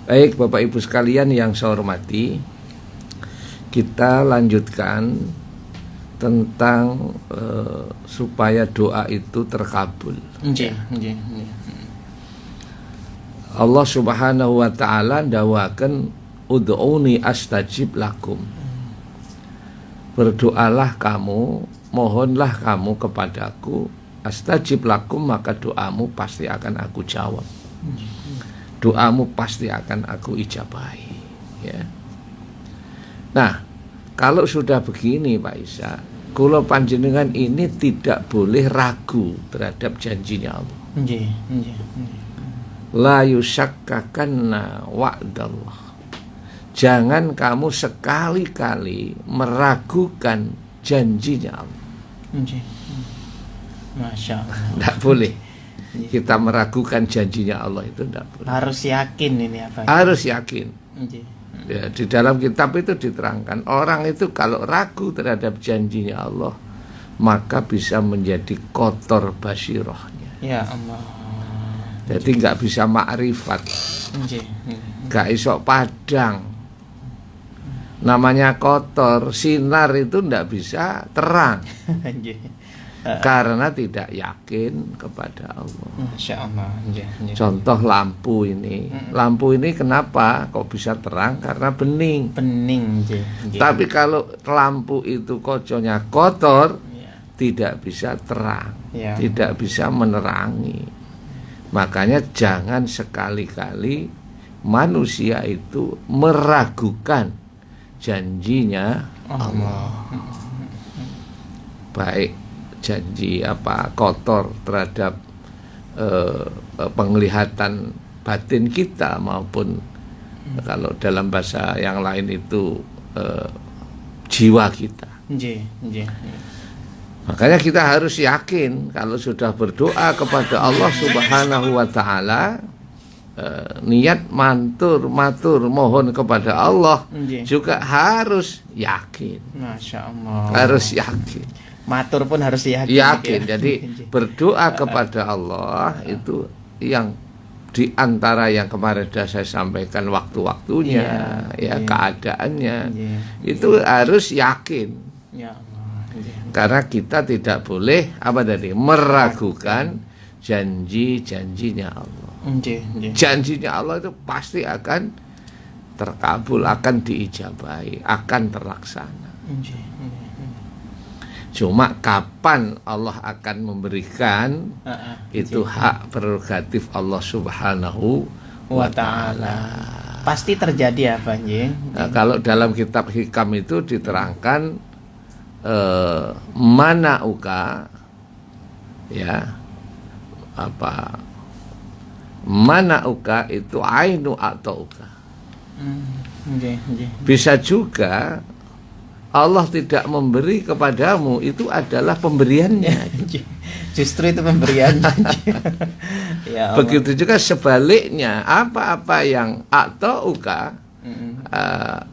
Baik Bapak Ibu sekalian yang saya hormati, kita lanjutkan tentang supaya doa itu terkabul. Allah Subhanahu wa taala dawakan ud'uni astajib lakum. Berdoalah kamu, mohonlah kamu kepadaku, astajib lakum, maka doamu pasti akan aku jawab. Doamu pasti akan aku ijabahi, ya. Nah, kalau sudah begini Pak Isa, kula panjenengan ini tidak boleh ragu terhadap janjinya Allah. La yusyakkakanna wa'dallah. Jangan kamu sekali-kali meragukan janjinya Allah. Masya Allah. Tidak boleh kita meragukan janjinya Allah, itu tidak boleh. Harus yakin ini apa? Harus yakin. Ya, di dalam kitab itu diterangkan, orang itu kalau ragu terhadap janjinya Allah, maka bisa menjadi kotor basirohnya. Ya Allah. Jadi nggak bisa makrifat, nggak iso padang. Namanya kotor, sinar itu nggak bisa terang. Karena tidak yakin kepada Allah. Masya Allah. Contoh lampu ini. Lampu ini kenapa kok bisa terang? Karena bening. Tapi kalau lampu itu koconya kotor, tidak bisa terang, tidak bisa menerangi. Makanya jangan sekali-kali manusia itu meragukan janjinya Allah. Baik janji kotor terhadap penglihatan batin kita, maupun kalau dalam bahasa yang lain itu jiwa kita. Makanya kita harus yakin kalau sudah berdoa kepada Allah Subhanahu wa taala, niat matur mohon kepada Allah juga harus yakin. Masya Allah. Harus yakin. Matur pun harus yakin. Jadi berdoa kepada Allah itu yang di antara yang kemarin sudah saya sampaikan waktu-waktunya, keadaannya, itu harus yakin. Karena kita tidak boleh meragukan janji-janjinya Allah. Janjinya Allah itu pasti akan terkabul, akan diijabahi, akan terlaksana. Cuma kapan Allah akan memberikan, itu hak prerogatif Allah Subhanahu wa ta'ala. Pasti terjadi apa, Nah, kalau dalam kitab Hikam itu diterangkan manauka, manauka itu ainu atauka. Bisa juga Allah tidak memberi kepadamu, itu adalah pemberiannya. Justru itu pemberiannya. Ya Allah. Begitu juga sebaliknya, apa-apa yang atauka,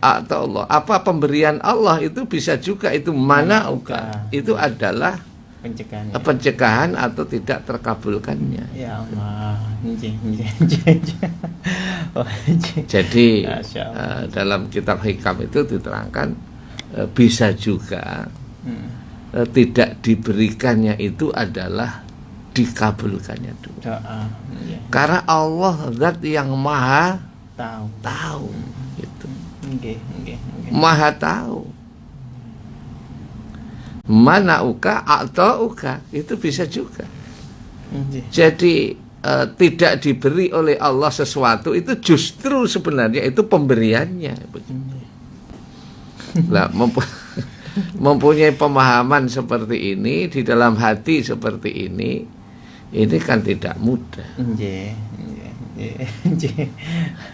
atau Allah, apa pemberian Allah itu bisa juga itu manauka, itu adalah pencegahan atau tidak terkabulkannya. Ya Allah. Jadi dalam kitab Hikam itu diterangkan, bisa juga tidak diberikannya itu adalah dikabulkannya doa. Karena Allah zat yang maha tahu gitu. Maha tahu. Manauka atau uka, itu bisa juga. Jadi tidak diberi oleh Allah sesuatu itu justru sebenarnya itu pemberiannya. Nah, mempunyai pemahaman seperti ini di dalam hati seperti ini kan tidak mudah.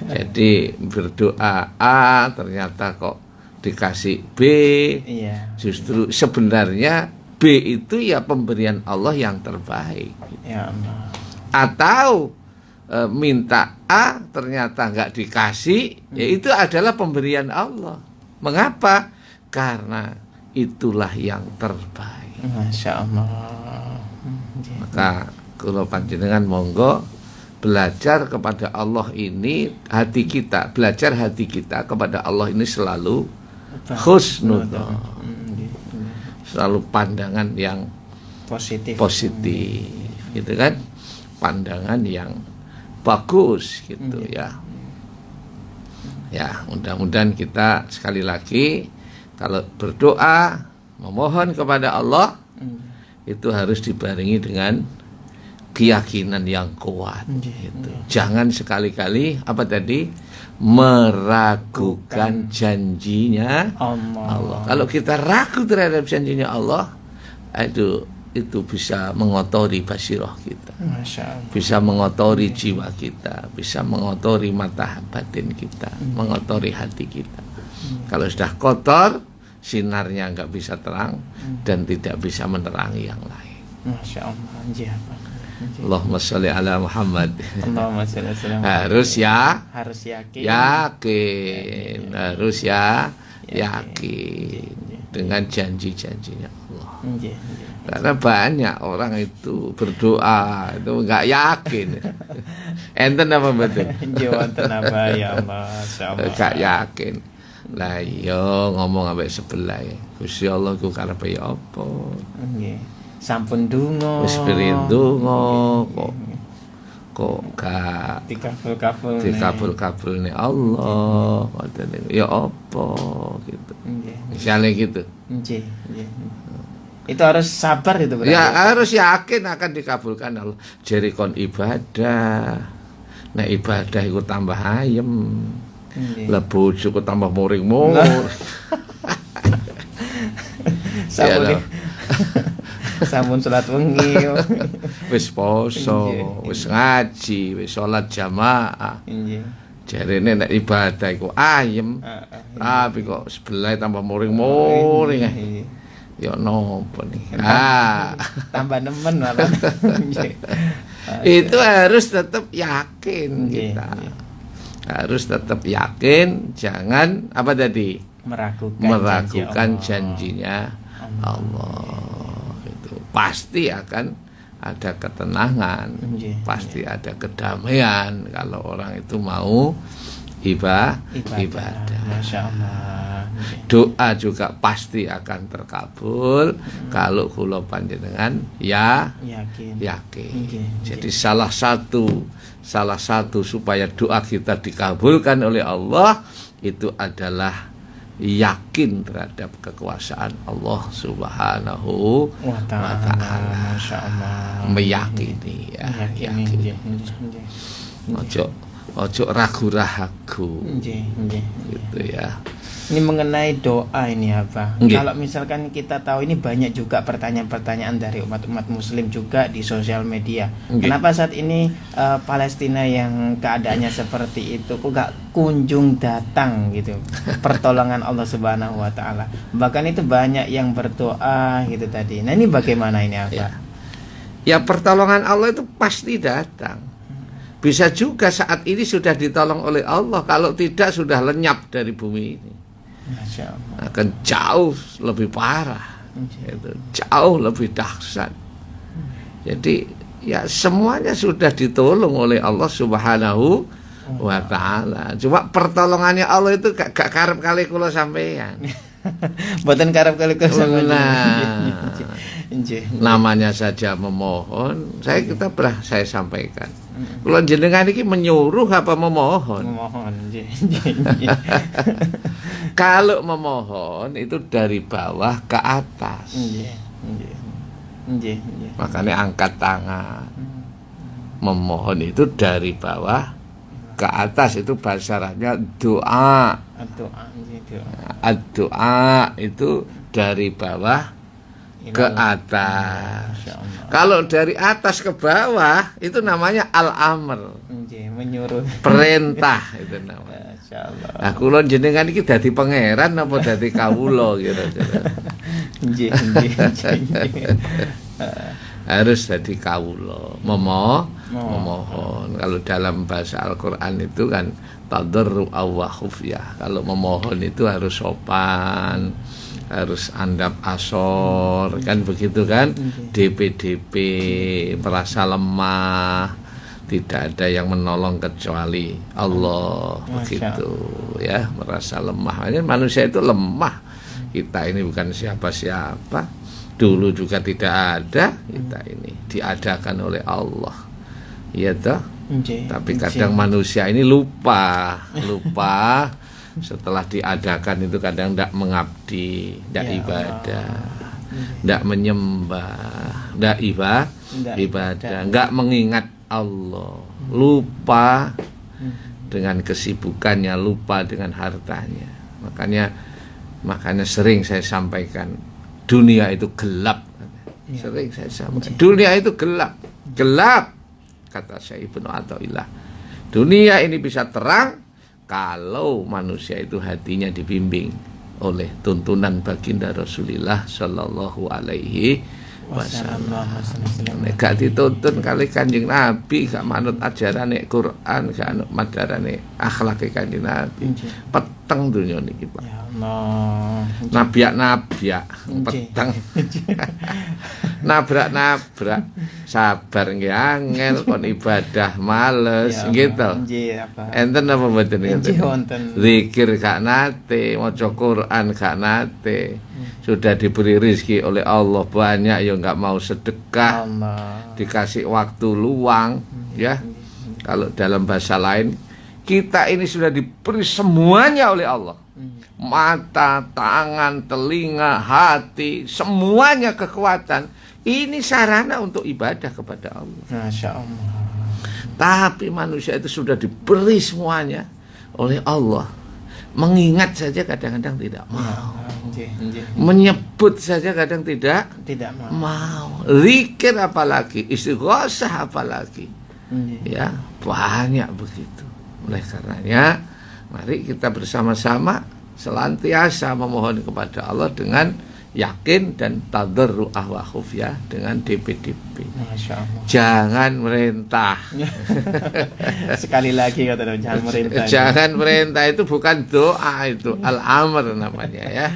Jadi berdoa A ternyata kok dikasih B, justru sebenarnya B itu ya pemberian Allah yang terbaik. Atau minta A ternyata nggak dikasih, ya itu adalah pemberian Allah. Mengapa? Karena itulah yang terbaik. Masya Allah. Maka kula panjenengan monggo belajar kepada Allah ini belajar hati kita kepada Allah ini selalu husnudzon, selalu pandangan yang positif gitu kan, pandangan yang bagus gitu ya. Ya, mudah-mudahan kita sekali lagi kalau berdoa memohon kepada Allah itu harus dibarengi dengan keyakinan yang kuat gitu. Jangan sekali-kali meragukan janjinya Allah. Kalau kita ragu terhadap janjinya Allah, itu bisa mengotori basirah kita, bisa mengotori jiwa kita, bisa mengotori mata batin kita, mengotori hati kita. Kalau sudah kotor, sinarnya nggak bisa terang dan tidak bisa menerangi yang lain. Masya Allah. Allahumma sholli ala Muhammad. Allahumma sholli ala Muhammad. Harus yakin, harus yakin dengan janji-janjinya Allah. Karena banyak orang itu berdoa itu nggak yakin. Enten apa betul? Wonten apa ya Allah, nggak yakin. Lah yo ngomong ambek sebelah ya. Gusti Allah ku karepe ya apa? Nggih. Sampun donga. Wis piring donga kok gak dikabul-kabulne Allah. Ya apa gitu. Misalnya gitu. Nggih. Itu harus sabar itu berarti. Ya harus yakin akan dikabulkan Allah. Jeri kon ibadah. Nah ibadah itu tambah ayem. Lebu cukup tambah muring-muring. Sampun salat wengi. Wis poso, wis ngaji, wis salat jamaah. Jarene nek ibadah iku ayem. Tapi kok sebelah tambah muring-muring. Ya nopo nih. Tambah nemen malah. Itu harus tetap yakin kita. Harus tetap yakin, jangan meragukan janjinya Allah. Itu pasti akan ada ketenangan, pasti ada kedamaian kalau orang itu mau ibadah. Masya Allah. Doa juga pasti akan terkabul kalau kula panjenengan yakin. Jadi salah satu supaya doa kita dikabulkan oleh Allah itu adalah yakin terhadap kekuasaan Allah Subhanahu wa ta'ala. Meyakini ya. Ojo ragu-ragu. Gitu ya. Ini mengenai doa ini apa? Kalau misalkan kita tahu ini banyak juga pertanyaan-pertanyaan dari umat-umat muslim juga di sosial media. Kenapa saat ini Palestina yang keadaannya seperti itu kok gak kunjung datang gitu pertolongan Allah Subhanahu wa ta'ala. Bahkan itu banyak yang berdoa gitu tadi. Nah ini bagaimana ini apa? Ya pertolongan Allah itu pasti datang. Bisa juga saat ini sudah ditolong oleh Allah, kalau tidak sudah lenyap dari bumi ini. Akan jauh lebih parah, jauh lebih dahsyat. Jadi ya semuanya sudah ditolong oleh Allah Subhanahu wa ta'ala. Cuma pertolongannya Allah itu gak karep kali kula sampeyan. Mboten karep kali kula sampeyan. Namanya saja memohon. Kita pernah saya sampaikan. Kula jenengan iki menyuruh apa memohon? Memohon. Kalau memohon itu dari bawah ke atas. Makanya angkat tangan. Memohon itu dari bawah ke atas, itu bahasa Arabnya doa. Doa itu dari bawah ke atas. Kalau dari atas ke bawah itu namanya al-amr. Menyuruh. Perintah itu namanya. Nah, kula jenengan iki dadi pangeran apa dadi kawula kira-kira. Harus dadi kawula. Memohon. Kalau dalam bahasa Al-Qur'an itu kan tadarru wa khufyah. Kalau memohon itu harus sopan, harus andap asor, kan begitu kan? DP merasa lemah, Tidak ada yang menolong kecuali Allah. Begitu ya, merasa lemah. Ini manusia itu lemah. Kita ini bukan siapa-siapa. Dulu juga tidak ada. Kita ini diadakan oleh Allah. Iya toh? Tapi kadang manusia ini lupa. Setelah diadakan itu kadang tidak mengabdi, tidak ibadah, tidak menyembah, tidak ibadah, nggak mengingat Allah, lupa dengan kesibukannya, lupa dengan hartanya. Makanya sering saya sampaikan, dunia itu gelap. Sering saya sampaikan, dunia itu gelap, kata Syekh Ibnu Athaillah. Dunia ini bisa terang kalau manusia itu hatinya dibimbing oleh tuntunan baginda Rasulullah Sallallahu Alaihi Wasallam. Gak dituntun kali Kanjeng Nabi, gak manut ajaran Quran, gak manut ajaran akhlak Kanjeng Nabi. Peteng dunia niki Pak. Ya Allah. Nabiak peteng. Nabrak sabar nggih angel kon ibadah males gitu. Enten apa mboten enten? Zikir gak nate, maca Quran gak nate. Sudah diberi rezeki oleh Allah banyak ya nggak mau sedekah. Dikasih waktu luang ya. Kalau dalam bahasa lain, kita ini sudah diberi semuanya oleh Allah. Mata, tangan, telinga, hati, semuanya kekuatan. Ini sarana untuk ibadah kepada Allah. Masya Allah. Tapi manusia itu sudah diberi semuanya oleh Allah. Mengingat saja kadang-kadang tidak mau. Menyebut saja kadang tidak mau. Zikir apalagi, istighosah apalagi. Ya, banyak begitu. Oleh karenanya, mari kita bersama-sama senantiasa memohon kepada Allah dengan yakin dan tadarru'ah wa khufyah, dengan DP-DP. Jangan merintah. Sekali lagi kata jangan merintah. Jangan merintah itu bukan doa, itu al-amr namanya ya.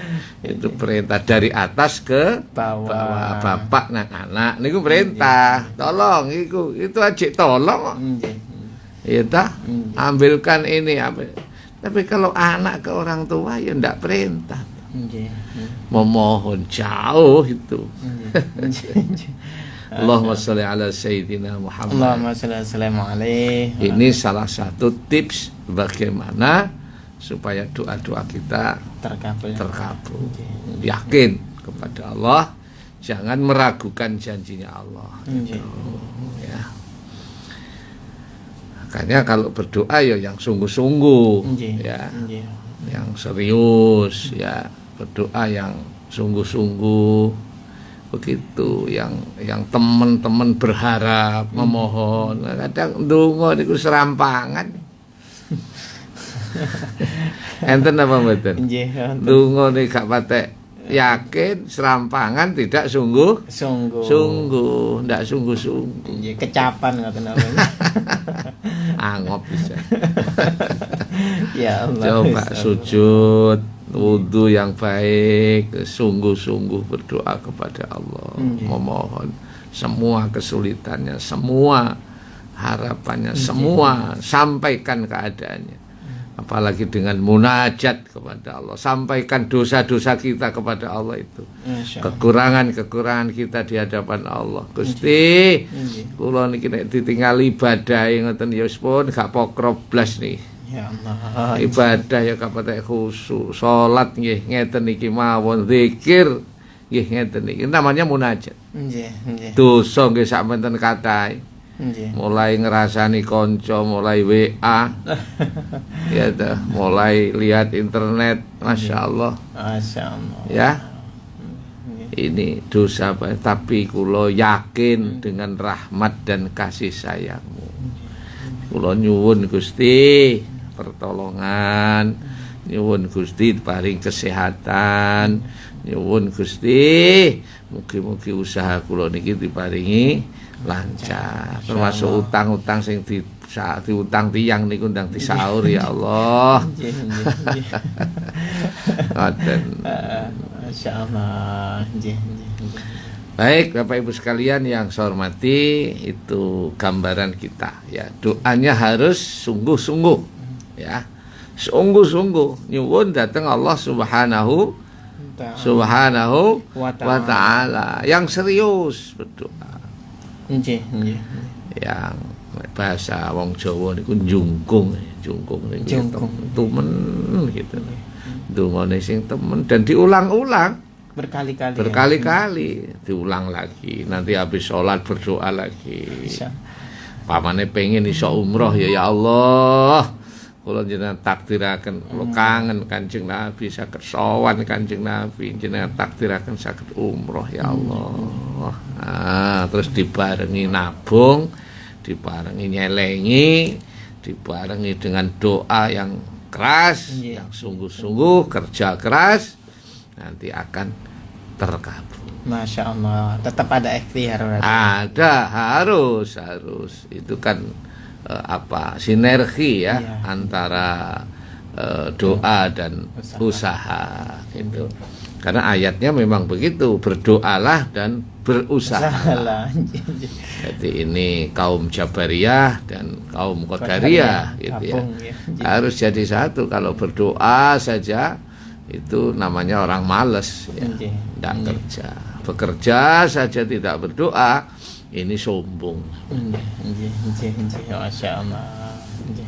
Itu perintah dari atas ke bawah. Bapak dan anak niku perintah. Tolong itu aja tolong. Iya ta? Ambilkan ini apa. Tapi kalau anak ke orang tua ya ndak perintah. Memohon jauh itu. Allahumma sholli ala sayyidina Muhammad. Allahumma sholli alaihi. Ini salah satu tips bagaimana supaya doa-doa kita terkabul. Yakin kepada Allah, jangan meragukan janjinya Allah. Ya. Makanya kalau berdoa ya yang sungguh-sungguh, ya, yang serius, ya, berdoa yang sungguh-sungguh, begitu, yang teman-teman berharap, memohon. Kadang ndonga niku serampangan. Enten apa mboten? Ndonga niku gak patek yakin, serampangan, tidak sungguh, ndak sungguh-sungguh. Kecapan ngoten namanya. Angop bisa. Ya Allah. Coba sujud, wudu yang baik, sungguh-sungguh berdoa kepada Allah, memohon semua kesulitannya, semua harapannya, semua sampaikan keadaannya. Apalagi dengan munajat kepada Allah, sampaikan dosa-dosa kita kepada Allah itu, kekurangan-kekurangan kita di hadapan Allah. Gusti, kula niki nek ditingali ibadah ngoten ya pun gak pokro blas nih. Ya Allah. Ibadah ya kapatek khusyuk, salat nggih ngeten iki mawon, zikir nggih ngeten iki. Namanya munajat. Nggih. Dosa nggih sak menten kathah. Mulai ngerasani konco, mulai WA, ya dah, mulai lihat internet, masya Allah, ya. Ini dosa, tapi kulo yakin dengan rahmat dan kasih sayangmu. Kulo nyuwun Gusti pertolongan, nyuwun Gusti paring kesehatan, nyuwun Gusti mugi-mugi usaha kulo niki diparingi lancar, termasuk utang-utang sing diutang tiyang niku ndang disaur ya Allah. Ngoten. Masyaallah. Baik Bapak Ibu sekalian yang saya hormati, itu gambaran kita ya. Doanya harus sungguh-sungguh ya. Sungguh-sungguh nyuwun datang Allah Subhanahu wa ta'ala, yang serius berdoa. Yang bahasa wong Jawa niku jungkung niku temen gitu. Dungane sing temen dan diulang-ulang berkali-kali diulang lagi, nanti habis sholat berdoa lagi. Pamane pengen iso umroh ya Allah, kula jenengan takdiraken, kula kangen Kanjeng Nabi, saged sowan Kanjeng Nabi, jenengan takdiraken saged umroh ya Allah. Terus dibarengi nabung, dibarengi nyelengi, dibarengi dengan doa yang keras, yang sungguh-sungguh, kerja keras, nanti akan terkabul. Masya Allah, tetap ada ikhtiar. Ada, harus itu kan sinergi ya, antara doa dan usaha gitu. Karena ayatnya memang begitu, berdoalah dan berusaha. Jadi ini kaum Jabariyah dan kaum Qadariyah gitu ya. Harus jadi satu. Kalau berdoa saja itu namanya orang males ya, tidak kerja. Bekerja saja tidak berdoa, ini sombong.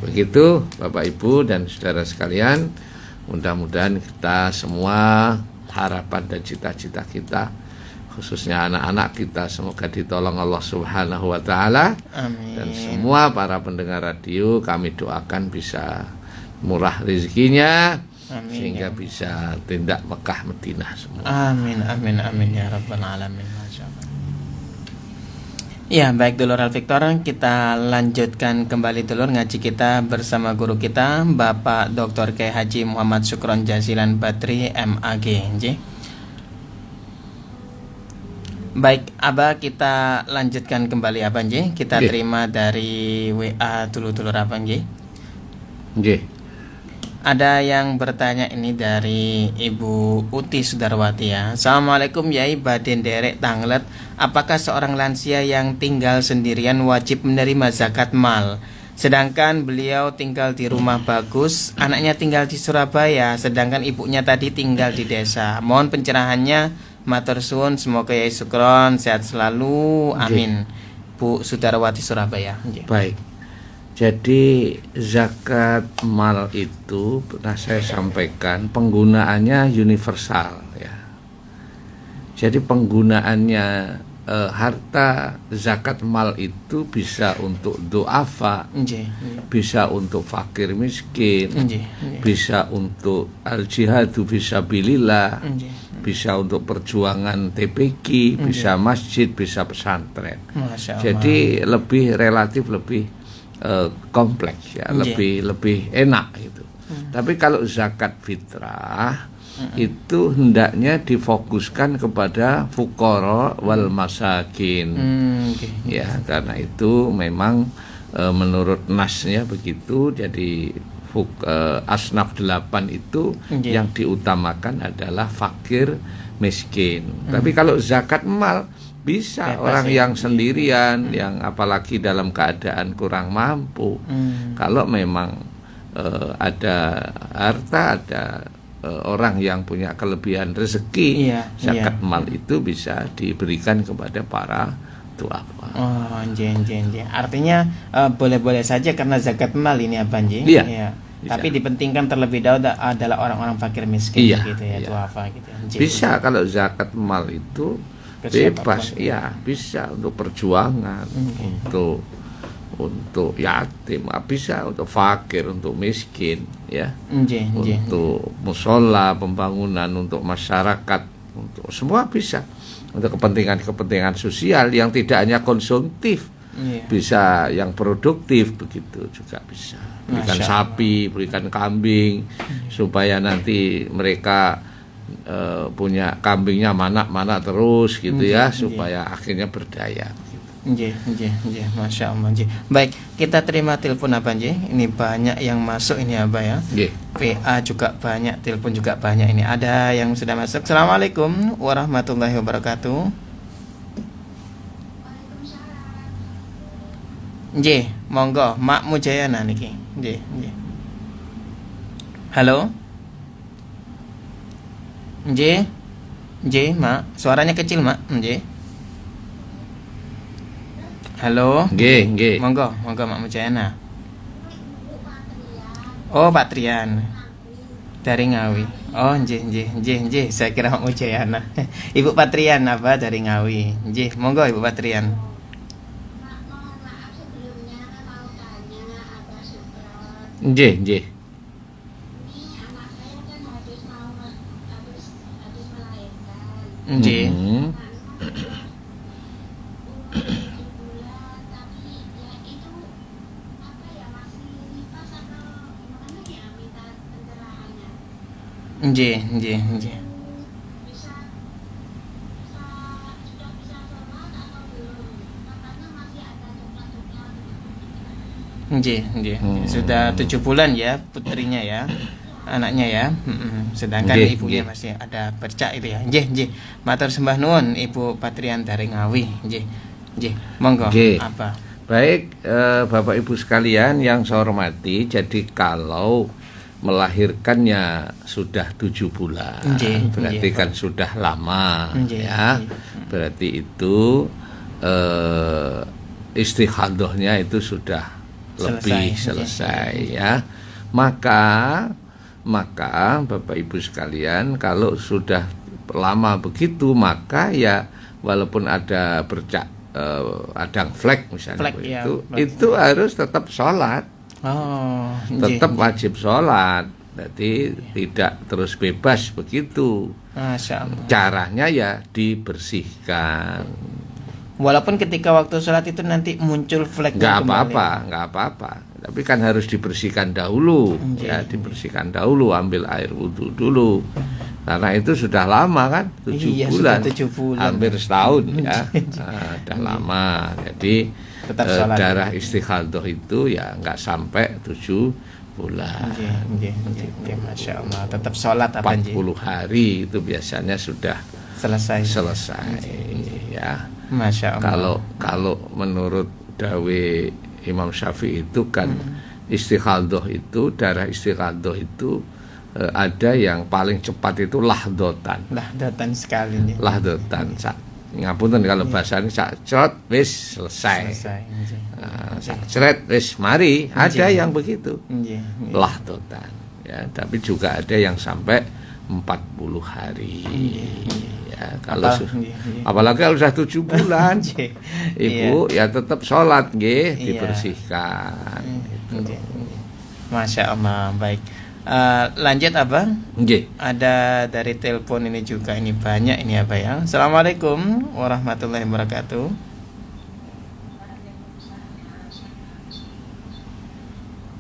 Begitu Bapak Ibu dan saudara sekalian, mudah-mudahan kita semua, harapan dan cita-cita kita, khususnya anak-anak kita, semoga ditolong Allah Subhanahu wa ta'ala. Dan semua para pendengar radio kami doakan bisa murah rezekinya, sehingga bisa tindak Mekah Madinah semua. Amin ya rabbal alamin. Ya, baik dulur Al Victor, kita lanjutkan kembali dulur ngaji kita bersama guru kita Bapak Dr. K. Haji Muhammad Syukron Jazilan Badri MAG. Baik, Abah, kita lanjutkan kembali Abah nggih. Kita terima dari WA dulur Abah nggih. Ada yang bertanya ini dari Ibu Uti Sudarwati ya. Assalamualaikum Yai, badhe nderek tanglet, apakah seorang lansia yang tinggal sendirian wajib menerima zakat mal? Sedangkan beliau tinggal di rumah bagus, anaknya tinggal di Surabaya, sedangkan ibunya tadi tinggal di desa. Mohon pencerahannya, matur suwun, semoga Yai Syukron sehat selalu, amin. Bu Sudarwati Surabaya. Baik. Jadi zakat mal itu pernah saya sampaikan penggunaannya universal ya. Jadi penggunaannya harta zakat mal itu bisa untuk du'afa, bisa untuk fakir miskin, bisa untuk al-jihadu fisabilillah, bisa untuk perjuangan TPQ, bisa masjid, bisa pesantren. Jadi lebih relatif lebih kompleks ya, lebih enak gitu. Tapi kalau zakat fitrah itu hendaknya difokuskan kepada fuqara wal masakin. Ya, karena itu memang menurut nasnya begitu. Jadi asnaf 8 itu yang diutamakan adalah fakir miskin. Tapi kalau zakat mal bisa orang yang sendirian, yang apalagi dalam keadaan kurang mampu. Kalau memang ada harta, ada orang yang punya kelebihan rezeki, zakat mal itu bisa diberikan kepada para duafa. Artinya boleh-boleh saja karena zakat mal ini apa nji? Iya. Tapi dipentingkan terlebih dahulu adalah orang-orang fakir miskin gitu ya, duafa gitu. Bisa kalau zakat mal itu bebas ya, bisa untuk perjuangan, untuk yatim, bisa untuk fakir, untuk miskin ya, untuk musola, pembangunan untuk masyarakat, untuk semua bisa, untuk kepentingan sosial yang tidak hanya konsumtif, bisa yang produktif begitu juga bisa. Berikan sapi, berikan kambing, supaya nanti mereka punya kambingnya mana terus gitu ya, supaya akhirnya berdaya. Masya Allah. Baik, kita terima telepon apa ini banyak yang masuk ini apa ya? PA juga banyak, telepon juga banyak ini. Ada yang sudah masuk. Assalamualaikum warahmatullahi wabarakatuh. Nggih, monggo Mak Mujayana niki. Nggih, nggih. Halo. Nggih. Nggih, Mak. Suaranya kecil, Mak. Nggih. Halo. Nggih. Monggo Mak Mujayana. Oh, Pak Trian. Dari Ngawi. Oh, nggih. Saya kira Mak Mujayana. Ibu Patrian apa dari Ngawi. Nggih, monggo Ibu Patrian. Nggih. Nggih. Nggih. Nggih. Sudah 7 bulan ya putrinya ya. Anaknya ya. Sedangkan ibunya masih ada bercak itu ya. Nggih. Matur sembah nuwun Ibu Patrian dari Ngawi. Nggih. Monggo. Apa? Baik, Bapak Ibu sekalian yang saya hormati, jadi kalau melahirkannya sudah 7 bulan, berarti kan sudah lama, ya. Berarti itu istikhadohnya itu sudah lebih selesai ya. Maka Bapak Ibu sekalian, kalau sudah lama begitu, maka ya walaupun ada bercak adang flek misalnya itu harus tetap sholat. Tetap wajib sholat, berarti tidak terus bebas begitu. Masya Allah. Caranya ya dibersihkan. Walaupun ketika waktu sholat itu nanti muncul flek. Nggak apa-apa. Tapi kan harus dibersihkan dahulu. Dibersihkan dahulu, ambil air wudhu dulu. Karena itu sudah lama kan, 7 bulan. 7 bulan. Hampir setahun ya. Sudah lama. Jadi darah istikhadah itu ya nggak sampai 7 bulan. Masya Allah. Tetap sholat 40 hari itu biasanya sudah selesai ya. Masya Allah. Kalau menurut dawe Imam Syafi'i itu kan istikhadah itu, darah istikhadah itu ada yang paling cepat itu lahdotan sekali nih. Lahdotan ngapunten kalau bahasanya sak cerot wis selesai. Sak ceret wis mari, ada yang begitu. Lahdotan ya, tapi juga ada yang sampai 40 hari. Ya, kalau apalagi kalau sudah 7 bulan, Ibu ya tetap sholat nggih, dibersihkan. Masya Allah. Baik. Lanjut Abang. Ada dari telepon ini juga, ini banyak ini apa ya. Assalamualaikum warahmatullahi wabarakatuh.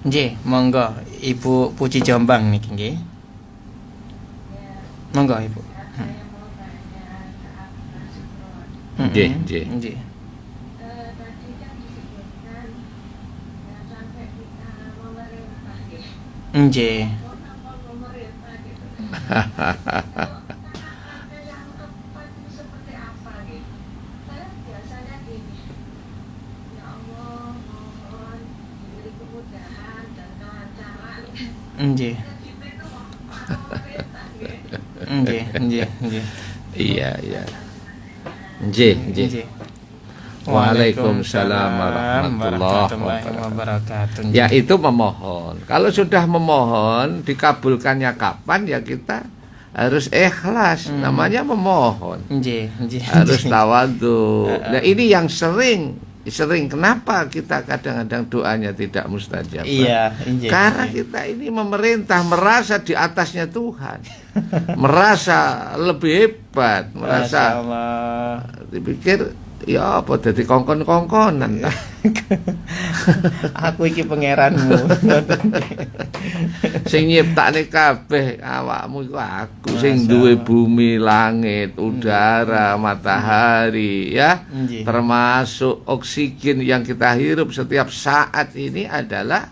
Nggih, monggo Ibu Puji Jombang niki nggih. Monggo Ibu. Nggih. Nggih. Nggih. Iya. Nggih. Waalaikumsalam warahmatullahi wabarakatuh. Ya itu memohon. Kalau sudah memohon dikabulkannya kapan ya kita harus ikhlas. Namanya memohon. Harus tawadhu. Nah ini yang sering kenapa kita kadang-kadang doanya tidak mustajab? Karena kita ini memerintah, merasa di atasnya Tuhan. Merasa lebih hebat, merasa dipikir ya apa dadi kongkon-kongkonan. Aku iki pangeranmu. Sing nyiptakne kabeh awakmu iku aku, sing duwe bumi, langit, udara, matahari ya. Termasuk oksigen yang kita hirup setiap saat ini adalah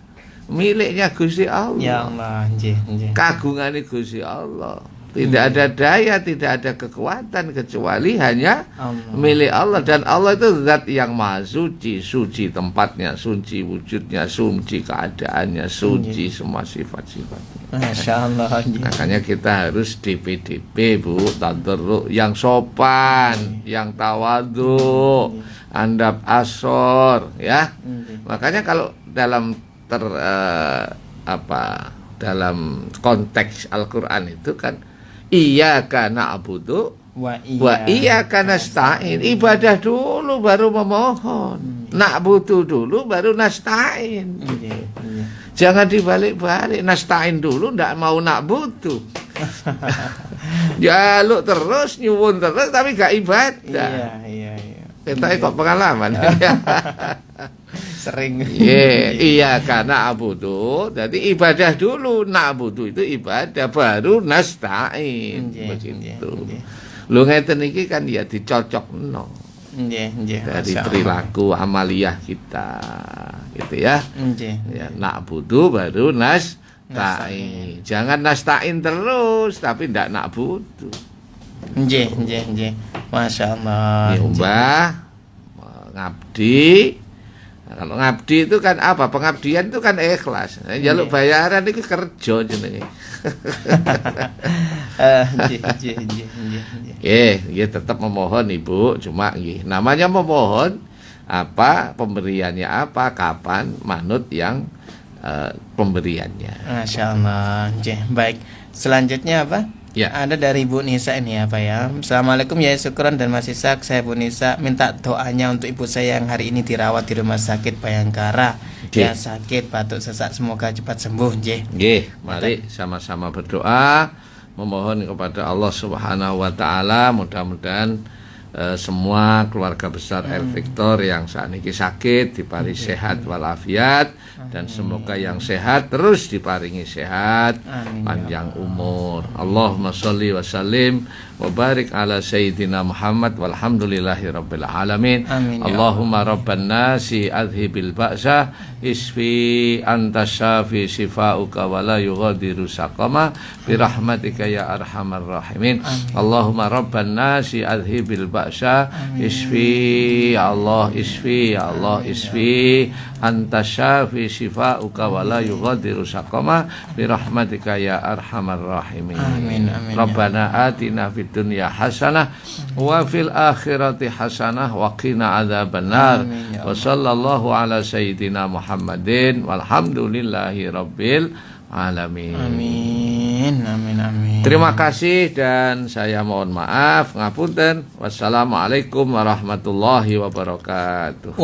miliknya Gusti Allah. Ya Allah, nggih. Kagungane Gusti Allah. Tidak ada daya, tidak ada kekuatan kecuali hanya Allah. milik Allah. Dan Allah itu zat yang maha suci, suci tempatnya, suci wujudnya, suci keadaannya, suci semua sifat-sifatnya. Masya Allah. Makanya kita harus DP-DP, Bu, tadarruk, yang sopan, yang tawadhu, andap asor, ya. Makanya kalau dalam dalam konteks Al-Qur'an itu kan iyyaka na'budu wa iyyaka nasta'in. Ibadah dulu baru memohon. Na'budu dulu baru nasta'in. Jangan dibalik-balik. Nasta'in dulu ndak mau na'budu. Jaluk terus, nyuwun terus tapi gak ibadah. Iya. Kita kok pengalaman. Sering. Iya karena abudu. Jadi ibadah dulu, na'budu itu ibadah, baru nasta'in. Begitu. Lu ngeten iki kan ya dicocokno. Dari perilaku amaliyah kita. Gitu ya. Ya na'budu baru nasta'in. Jangan nasta'in terus tapi ndak na'budu. Nggih. Masya Allah. Ya, Mbah, ngabdi. Nah, kalau ngabdi itu kan apa? Pengabdian itu kan ikhlas. Jaluk bayaran itu kerja jenenge. Ya tetap memohon Ibu, cuma namanya memohon apa, pemberiannya apa, kapan, manut yang pemberiannya. Masya Allah. Baik. Selanjutnya apa? Ya. Ada dari Bu Nisa ini apa ya? Assalamualaikum ya Syukron dan Mas Ishak. Saya Bu Nisa minta doanya untuk ibu saya yang hari ini dirawat di Rumah Sakit Bayangkara. Dia sakit batuk sesak, semoga cepat sembuh. Mari sama-sama berdoa, memohon kepada Allah Subhanahu wa taala, mudah-mudahan semua keluarga besar El Victor yang saat ini sakit diparingi sehat walafiat, dan semoga yang sehat terus diparingi sehat, panjang umur. Allahumma sholli wa sallim wa barik ala sayyidina Muhammad walhamdulillahi rabbil alamin. Allahumma rabban nasi adhibil ba'sa isfi anta syafi shifauka wa la yughadiru saqama bi rahmatika ya arhamar rahimin. Allahumma rabban nasi adhibil ba'sa isfi ya Allah, isfi ya Allah, isfi anta syafi shifauka wa la yughadiru saqama bi rahmatika ya arhamar rahimin. Rabbana atina fid dunya hasanah wa fil akhirati hasanah wa qina adzabannar. Wa sallallahu ala sayyidina Muhammadin walhamdulillahi rabbil alamin. Amin. Terima kasih dan saya mohon maaf ngapunten. Wassalamualaikum warahmatullahi wabarakatuh.